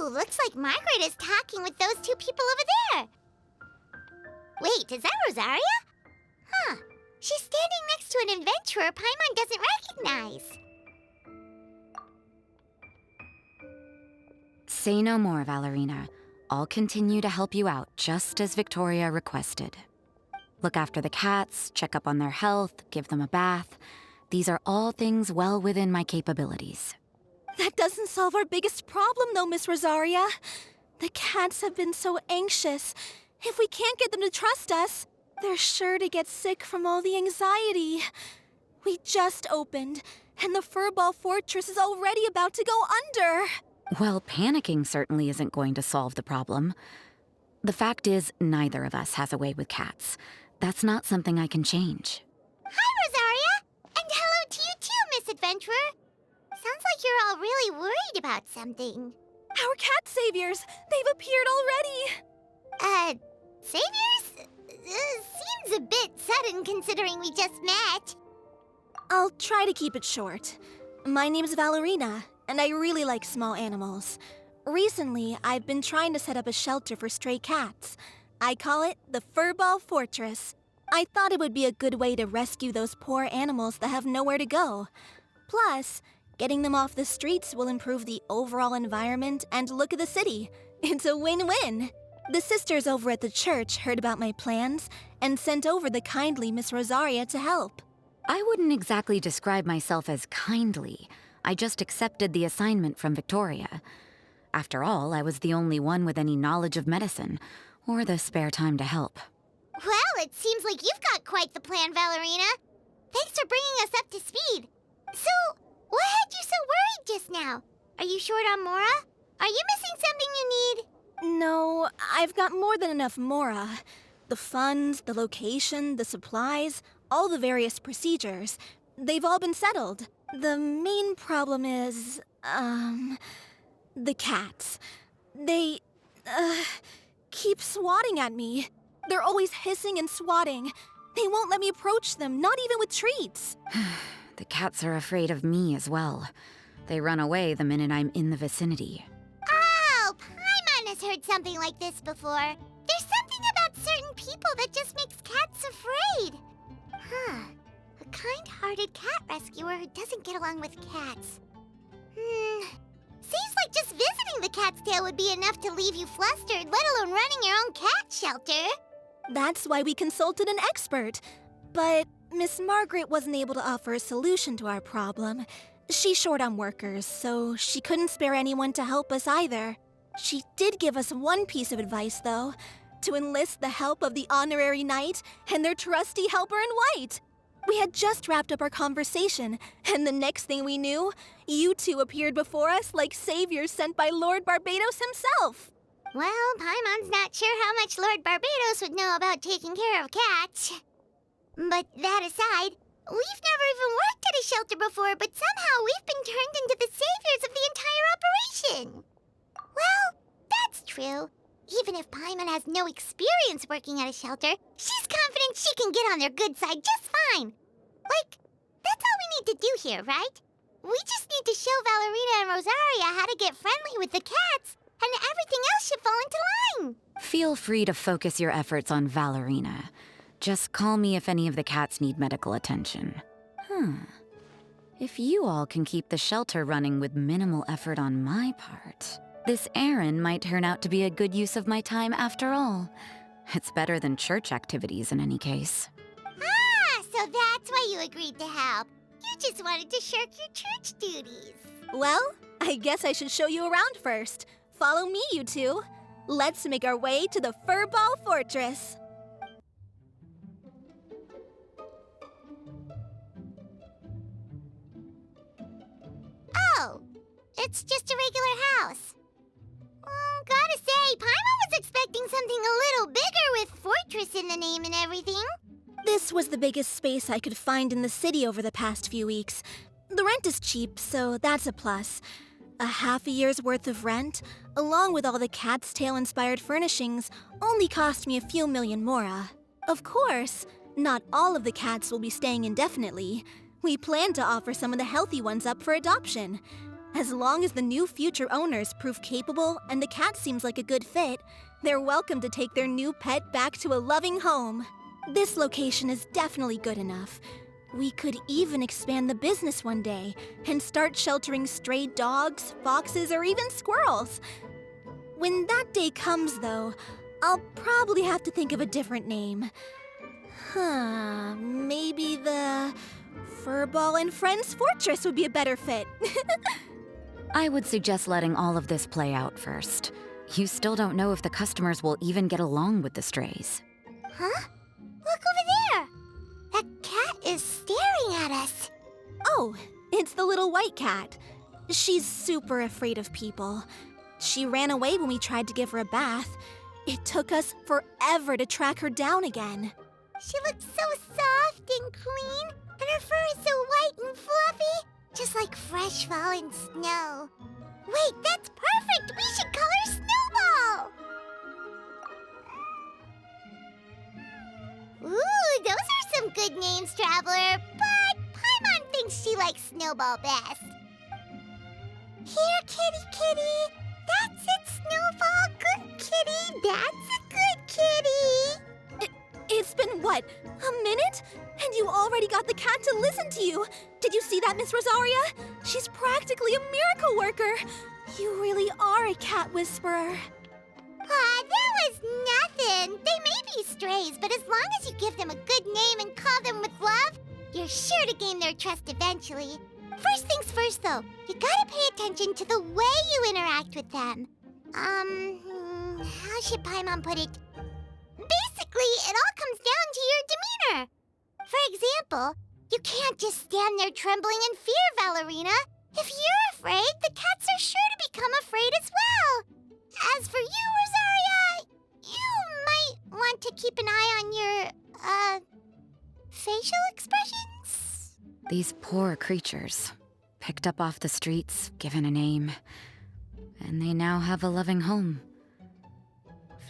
Ooh, looks like Margaret is talking with those two people over there. Wait, is that Rosaria? Huh. She's standing next to an adventurer Paimon doesn't recognize. Say no more, Valerina. I'll continue to help you out, just as Victoria requested. Look after the cats, check up on their health, give them a bath. These are all things well within my capabilities. That doesn't solve our biggest problem, though, Miss Rosaria. The cats have been so anxious. If we can't get them to trust us, they're sure to get sick from all the anxiety. We just opened, and the Furball Fortress is already about to go under. Well, panicking certainly isn't going to solve the problem. The fact is, neither of us has a way with cats. That's not something I can change. Hi, Rosaria! And hello to you too, Miss Adventurer. Sounds like you're all really worried about something. Our cat saviors! They've appeared already! Saviors? Seems a bit sudden considering we just met. I'll try to keep it short. My name's Valerina, and I really like small animals. Recently, I've been trying to set up a shelter for stray cats. I call it the Furball Fortress. I thought it would be a good way to rescue those poor animals that have nowhere to go. Plus, getting them off the streets will improve the overall environment and look of the city. It's a win-win. The sisters over at the church heard about my plans and sent over the kindly Miss Rosaria to help. I wouldn't exactly describe myself as kindly. I just accepted the assignment from Victoria. After all, I was the only one with any knowledge of medicine, or the spare time to help. Well, it seems like you've got quite the plan, Valerina. Thanks for bringing us up to speed. So, what had you so worried just now? Are you short on Mora? Are you missing something you need? No, I've got more than enough Mora. The funds, the location, the supplies, all the various procedures. They've all been settled. The main problem is, the cats. They, keep swatting at me. They're always hissing and swatting. They won't let me approach them, not even with treats. The cats are afraid of me as well. They run away the minute I'm in the vicinity. Oh, Paimon has heard something like this before. There's something about certain people that just makes cats afraid. Huh. A kind-hearted cat rescuer who doesn't get along with cats. Seems like just visiting the cat's tail would be enough to leave you flustered, let alone running your own cat shelter. That's why we consulted an expert. But Miss Margaret wasn't able to offer a solution to our problem. She's short on workers, so she couldn't spare anyone to help us either. She did give us one piece of advice, though, to enlist the help of the Honorary Knight and their trusty helper in white. We had just wrapped up our conversation, and the next thing we knew, you two appeared before us like saviors sent by Lord Barbados himself. Well, Paimon's not sure how much Lord Barbados would know about taking care of cats. But that aside, we've never even worked at a shelter before, but somehow we've been turned into the saviors of the entire operation. Well, that's true. Even if Paimon has no experience working at a shelter, she's confident she can get on their good side just fine. Like, that's all we need to do here, right? We just need to show Valerina and Rosaria how to get friendly with the cats, and everything else should fall into line. Feel free to focus your efforts on Valerina. Just call me if any of the cats need medical attention. If you all can keep the shelter running with minimal effort on my part, this errand might turn out to be a good use of my time after all. It's better than church activities in any case. Ah, so that's why you agreed to help. You just wanted to shirk your church duties. Well, I guess I should show you around first. Follow me, you two. Let's make our way to the Furball Fortress. Oh, it's just a regular house. Gotta say, Paimon was expecting something a little bigger with Fortress in the name and everything. This was the biggest space I could find in the city over the past few weeks. The rent is cheap, so that's a plus. A half a year's worth of rent, along with all the cat's tail-inspired furnishings, only cost me a few million Mora. Of course, not all of the cats will be staying indefinitely. We plan to offer some of the healthy ones up for adoption. As long as the new future owners prove capable and the cat seems like a good fit, they're welcome to take their new pet back to a loving home. This location is definitely good enough. We could even expand the business one day and start sheltering stray dogs, foxes, or even squirrels. When that day comes, though, I'll probably have to think of a different name. Maybe the Furball and Friends Fortress would be a better fit. I would suggest letting all of this play out first. You still don't know if the customers will even get along with the strays. Huh? Look over there! That cat is staring at us. Oh, it's the little white cat. She's super afraid of people. She ran away when we tried to give her a bath. It took us forever to track her down again. She looks so soft and clean, and her fur is so white and fluffy, just like fresh fallen snow. Wait, that's perfect! We should call her Snowball! Ooh, those are some good names, Traveler, but Paimon thinks she likes Snowball best. Here, kitty, kitty! That's it, Snowball! Good kitty! That's a good kitty! It's been, what, a minute? And you already got the cat to listen to you. Did you see that, Miss Rosaria? She's practically a miracle worker. You really are a cat whisperer. Aw, that was nothing. They may be strays, but as long as you give them a good name and call them with love, you're sure to gain their trust eventually. First things first, though, you gotta pay attention to the way you interact with them. How should Paimon put it? Basically, it all comes down to your demeanor. For example, you can't just stand there trembling in fear, Valerina. If you're afraid, the cats are sure to become afraid as well. As for you, Rosaria, you might want to keep an eye on your, facial expressions. These poor creatures, picked up off the streets, given a name, and they now have a loving home.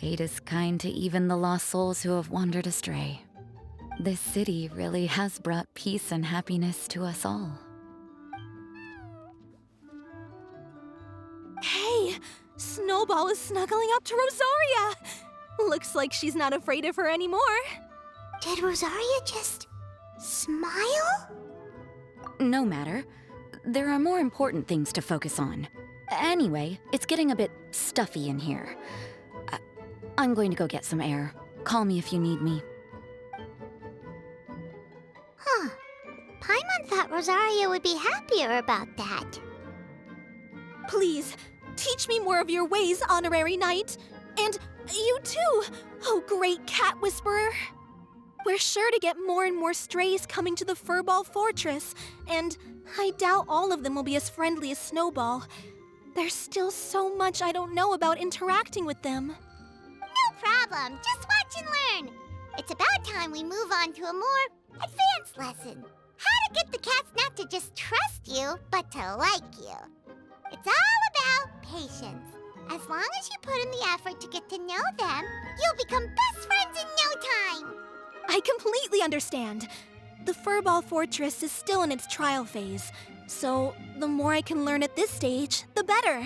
Fate is kind to even the lost souls who have wandered astray. This city really has brought peace and happiness to us all. Hey, Snowball is snuggling up to Rosaria. Looks like she's not afraid of her anymore. Did Rosaria just smile? No matter. There are more important things to focus on. Anyway, it's getting a bit stuffy in here. I'm going to go get some air. Call me if you need me. Huh. Paimon thought Rosaria would be happier about that. Please, teach me more of your ways, Honorary Knight. And you too, oh great cat whisperer. We're sure to get more and more strays coming to the Furball Fortress, and I doubt all of them will be as friendly as Snowball. There's still so much I don't know about interacting with them. No problem. Just watch and learn. It's about time we move on to a more advanced lesson. How to get the cats not to just trust you, but to like you. It's all about patience. As long as you put in the effort to get to know them, you'll become best friends in no time. I completely understand. The Furball Fortress is still in its trial phase, so the more I can learn at this stage, the better.